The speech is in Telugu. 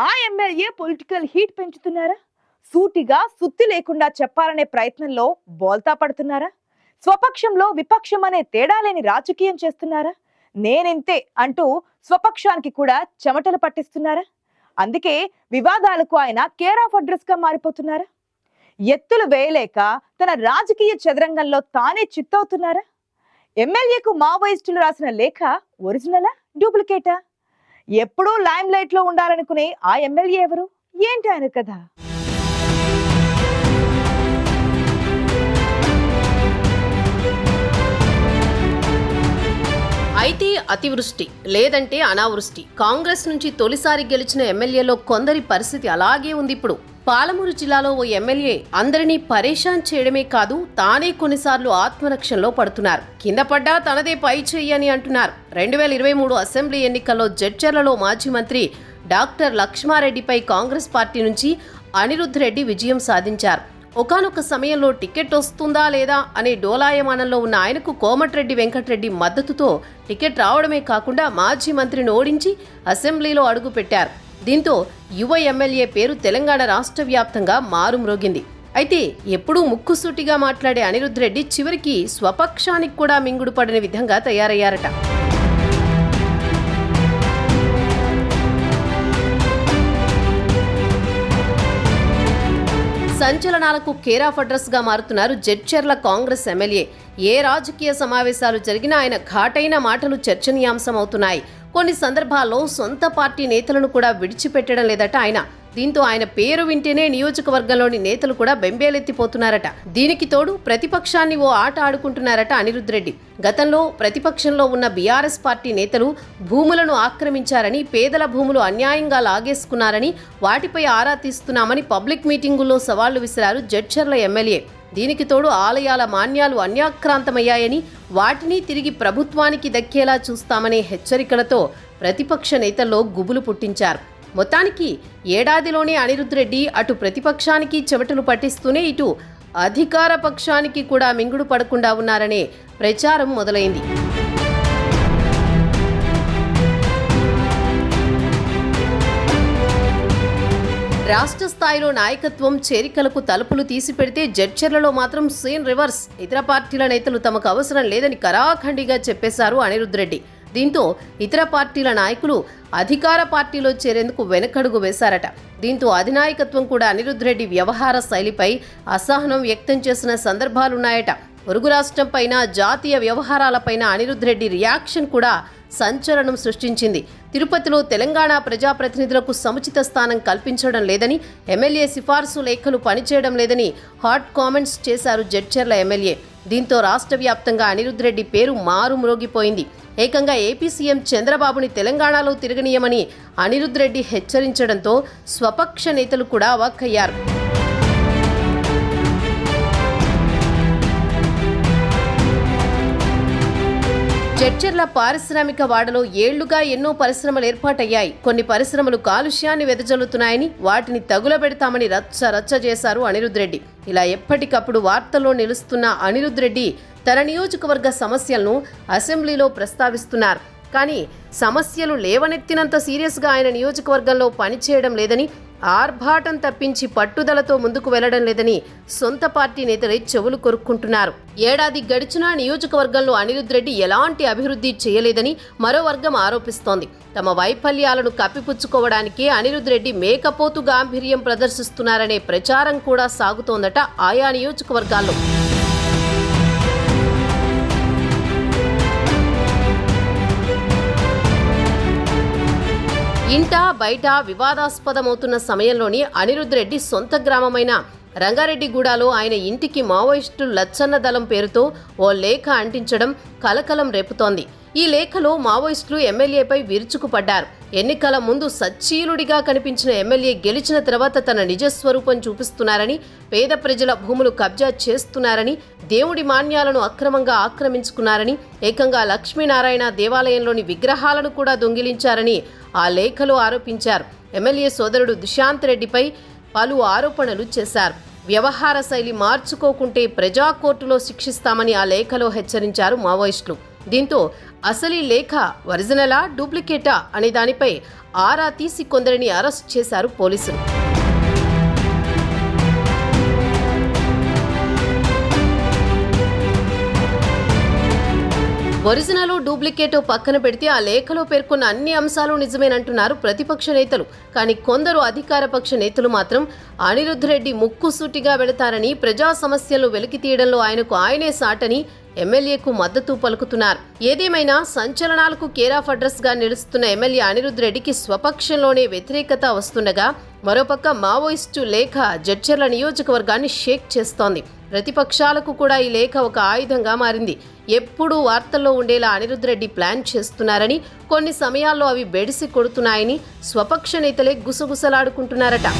ఆ ఎమ్మెల్యే పొలిటికల్ హీట్ పెంచుతున్నారా? సూటిగా సుత్తి లేకుండా చెప్పాలనే ప్రయత్నంలో బోల్తా పడుతున్నారా? స్వపక్షంలో విపక్షం అనే తేడా లేని రాజకీయం చేస్తున్నారా? నేనింతే అంటూ స్వపక్షానికి కూడా చెమటలు పట్టిస్తున్నారా? అందుకే వివాదాలకు ఆయన కేర్ ఆఫ్ అడ్రస్ గా మారిపోతున్నారా? ఎత్తులు వేయలేక తన రాజకీయ చదరంగంలో తానే చిత్తవుతున్నారా? ఎమ్మెల్యేకు మావోయిస్టులు రాసిన లేఖ ఒరిజినలా, డూప్లికేటా? ఎప్పుడూ లైమ్ లైట్ లో ఉండాలనుకునే ఆ ఎమ్మెల్యే ఎవరు? ఏంటి ఆయన కథ? అయితే అతివృష్టి లేదంటే అనావృష్టి. కాంగ్రెస్ నుంచి తొలిసారి గెలిచిన ఎమ్మెల్యేలో కొందరి పరిస్థితి అలాగే ఉంది. ఇప్పుడు పాలమూరు జిల్లాలో ఓ ఎమ్మెల్యే అందరినీ పరేషాన్ చేయడమే కాదు, తానే కొన్నిసార్లు ఆత్మరక్షణలో పడుతున్నారు. కింద పడ్డా తనదే పై చెయ్యి అని అంటున్నారు. 2023 అసెంబ్లీ ఎన్నికల్లో జడ్చర్లలో మాజీ మంత్రి డాక్టర్ లక్ష్మారెడ్డిపై కాంగ్రెస్ పార్టీ నుంచి అనిరుద్ధ్ రెడ్డి విజయం సాధించారు. ఒకానొక సమయంలో టికెట్ వస్తుందా లేదా అనే డోలాయమానంలో ఉన్న ఆయనకు కోమటిరెడ్డి వెంకటరెడ్డి మద్దతుతో టికెట్ రావడమే కాకుండా మాజీ మంత్రిని ఓడించి అసెంబ్లీలో అడుగుపెట్టారు. దీంతో యువ ఎమ్మెల్యే పేరు తెలంగాణ రాష్ట్ర వ్యాప్తంగా మారుమ్రోగింది. అయితే ఎప్పుడూ ముక్కుసూటిగా మాట్లాడే అనిరుద్ధ్ రెడ్డి చివరికి స్వపక్షానికి కూడా మింగుడు పడని విధంగా తయారయ్యారట. సంచలనాలకు కేర్ ఆఫ్ అడ్రస్ గా మారుతున్నారు జడ్చర్ల కాంగ్రెస్ ఎమ్మెల్యే. ఏ రాజకీయ సమావేశాలు జరిగినా ఆయన ఘాటైన మాటలు చర్చనీయాంశం అవుతున్నాయి. కొన్ని సందర్భాల్లో సొంత పార్టీ నేతలను కూడా విడిచిపెట్టడం లేదట ఆయన. దీంతో ఆయన పేరు వింటేనే నియోజకవర్గంలోని నేతలు కూడా బెంబేలెత్తిపోతున్నారట. దీనికి తోడు ప్రతిపక్షాన్ని ఓ ఆట ఆడుకుంటున్నారట అనిరుద్ధ్ రెడ్డి. గతంలో ప్రతిపక్షంలో ఉన్న బీఆర్ఎస్ పార్టీ నేతలు భూములను ఆక్రమించారని, పేదల భూములు అన్యాయంగా లాగేసుకున్నారని, వాటిపై ఆరా తీస్తున్నామని పబ్లిక్ మీటింగుల్లో సవాళ్లు విసిరారు జడ్చర్ల ఎమ్మెల్యే. దీనికి తోడు ఆలయాల మాన్యాలు అన్యాక్రాంతమయ్యాయని, వాటిని తిరిగి ప్రభుత్వానికి దక్కేలా చూస్తామనే హెచ్చరికలతో ప్రతిపక్ష నేతల్లో గుబులు పుట్టించారు. మొత్తానికి ఏడాదిలోనే అనిరుద్ధ్ రెడ్డి అటు ప్రతిపక్షానికి చెమటలు పట్టిస్తూనే ఇటు అధికార పక్షానికి కూడా మింగుడు పడకుండా ఉన్నారనే ప్రచారం మొదలైంది. రాష్ట్ర స్థాయిలో నాయకత్వం చేరికలకు తలుపులు తీసిపెడితే జడ్చర్లలో మాత్రం సీన్ రివర్స్. ఇతర పార్టీల నేతలు తమకు అవసరం లేదని కరాఖండిగా చెప్పేశారు అనిరుద్ధ్ రెడ్డి. దీంతో ఇతర పార్టీల నాయకులు అధికార పార్టీలో చేరేందుకు వెనకడుగు వేశారట. దీంతో అధినాయకత్వం కూడా అనిరుద్ధ్ రెడ్డి వ్యవహార శైలిపై అసహనం వ్యక్తం చేసిన సందర్భాలున్నాయట. పొరుగు రాష్ట్రంపైన, జాతీయ వ్యవహారాలపైన అనిరుద్ధ్ రెడ్డి రియాక్షన్ కూడా సంచలనం సృష్టించింది. తిరుపతిలో తెలంగాణ ప్రజాప్రతినిధులకు సముచిత స్థానం కల్పించడం లేదని, ఎమ్మెల్యే సిఫార్సు లేఖలు పనిచేయడం లేదని హాట్ కామెంట్స్ చేశారు జడ్చర్ల ఎమ్మెల్యే. దీంతో రాష్ట్ర వ్యాప్తంగా అనిరుద్ధ్ రెడ్డి పేరు మారుమ్రోగిపోయింది. ఏకంగా ఏపీ సీఎం చంద్రబాబుని తెలంగాణలో తిరగనీయమని అనిరుద్ధ్ రెడ్డి హెచ్చరించడంతో స్వపక్ష నేతలు కూడా అవాక్కయ్యారు. జడ్చర్ల పారిశ్రామిక వాడలో ఏళ్లుగా ఎన్నో పరిశ్రమలు ఏర్పాటయ్యాయి. కొన్ని పరిశ్రమలు కాలుష్యాన్ని వెదజల్లుతున్నాయని, వాటిని తగులబెడతామని రచ్చ చేశారు అనిరుద్ధ్ రెడ్డి. ఇలా ఎప్పటికప్పుడు వార్తల్లో నిలుస్తున్న అనిరుద్ధ్ రెడ్డి తన నియోజకవర్గ సమస్యలను అసెంబ్లీలో ప్రస్తావిస్తున్నారు. కానీ సమస్యలు లేవనెత్తినంత సీరియస్గా ఆయన నియోజకవర్గంలో పనిచేయడం లేదని, ఆర్భాటం తప్పించి పట్టుదలతో ముందుకు వెళ్లడం లేదని సొంత పార్టీ నేతలే చెవులు కొరుక్కుంటున్నారు. ఏడాది గడిచినా నియోజకవర్గంలో అనిరుద్ధ్ రెడ్డి ఎలాంటి అభివృద్ధి చేయలేదని మరో వర్గం ఆరోపిస్తోంది. తమ వైఫల్యాలను కప్పిపుచ్చుకోవడానికే అనిరుద్ధ్ రెడ్డి మేకపోతు గాంభీర్యం ప్రదర్శిస్తున్నారనే ప్రచారం కూడా సాగుతోందట ఆయా నియోజకవర్గాల్లో. ఇంటా బయట వివాదాస్పదమవుతున్న సమయంలోని అనిరుద్ధ్ రెడ్డి సొంత గ్రామమైన రంగారెడ్డిగూడలో ఆయన ఇంటికి మావోయిస్టులు లచ్చన్న దళం పేరుతో ఓ లేఖ అంటించడం కలకలం రేపుతోంది. ఈ లేఖలో మావోయిస్టులు ఎమ్మెల్యేపై విరుచుకుపడ్డారు. ఎన్నికల ముందు సచ్చీలుడిగా కనిపించిన ఎమ్మెల్యే గెలిచిన తర్వాత తన నిజస్వరూపం చూపిస్తున్నారని, పేద ప్రజల భూములు కబ్జా చేస్తున్నారని, దేవుడి మాన్యాలను అక్రమంగా ఆక్రమించుకున్నారని, ఏకంగా లక్ష్మీనారాయణ దేవాలయంలోని విగ్రహాలను కూడా దొంగిలించారని ఆ లేఖలో ఆరోపించారు. ఎమ్మెల్యే సోదరుడు దుశాంత్ రెడ్డిపై పలు ఆరోపణలు చేశారు. వ్యవహార శైలి మార్చుకోకుంటే ప్రజా కోర్టులో శిక్షిస్తామని ఆ లేఖలో హెచ్చరించారు మావోయిస్టులు. దీంతో అసలు ఈ లేఖ ఒరిజినలా డూప్లికేటా అనే దానిపై ఆరా తీసి కొందరిని అరెస్ట్ చేశారు పోలీసులు. ఒరిజినల్ డూప్లికేటో పక్కన పెడితే ఆ లేఖలో పేర్కొన్న అన్ని అంశాలు నిజమేనంటున్నారు ప్రతిపక్ష నేతలు. కానీ కొందరు అధికార పక్ష నేతలు మాత్రం అనిరుద్ధ్ రెడ్డి ముక్కుసూటిగా వెళతారని, ప్రజా సమస్యలను వెలికి తీయడంలో ఆయనే సాటని ఎమ్మెల్యేకు మద్దతు పలుకుతున్నారు. ఏదేమైనా సంచలనాలకు కేరాఫ్ అడ్రస్ గా నిలుస్తున్న ఎమ్మెల్యే అనిరుద్ధ్ రెడ్డికి స్వపక్షంలోనే వ్యతిరేకత వస్తుండగా, మరోపక్క మావోయిస్టు లేఖ జడ్చర్ల నియోజకవర్గాన్ని షేక్ చేస్తోంది. ప్రతిపక్షాలకు కూడా ఈ లేఖ ఒక ఆయుధంగా మారింది. ఎప్పుడూ వార్తల్లో ఉండేలా అనిరుద్ధ్ రెడ్డి ప్లాన్ చేస్తున్నారని, కొన్ని సమయాల్లో అవి బెడిసి కొడుతున్నాయని స్వపక్ష నేతలే గుసగుసలాడుకుంటున్నారట.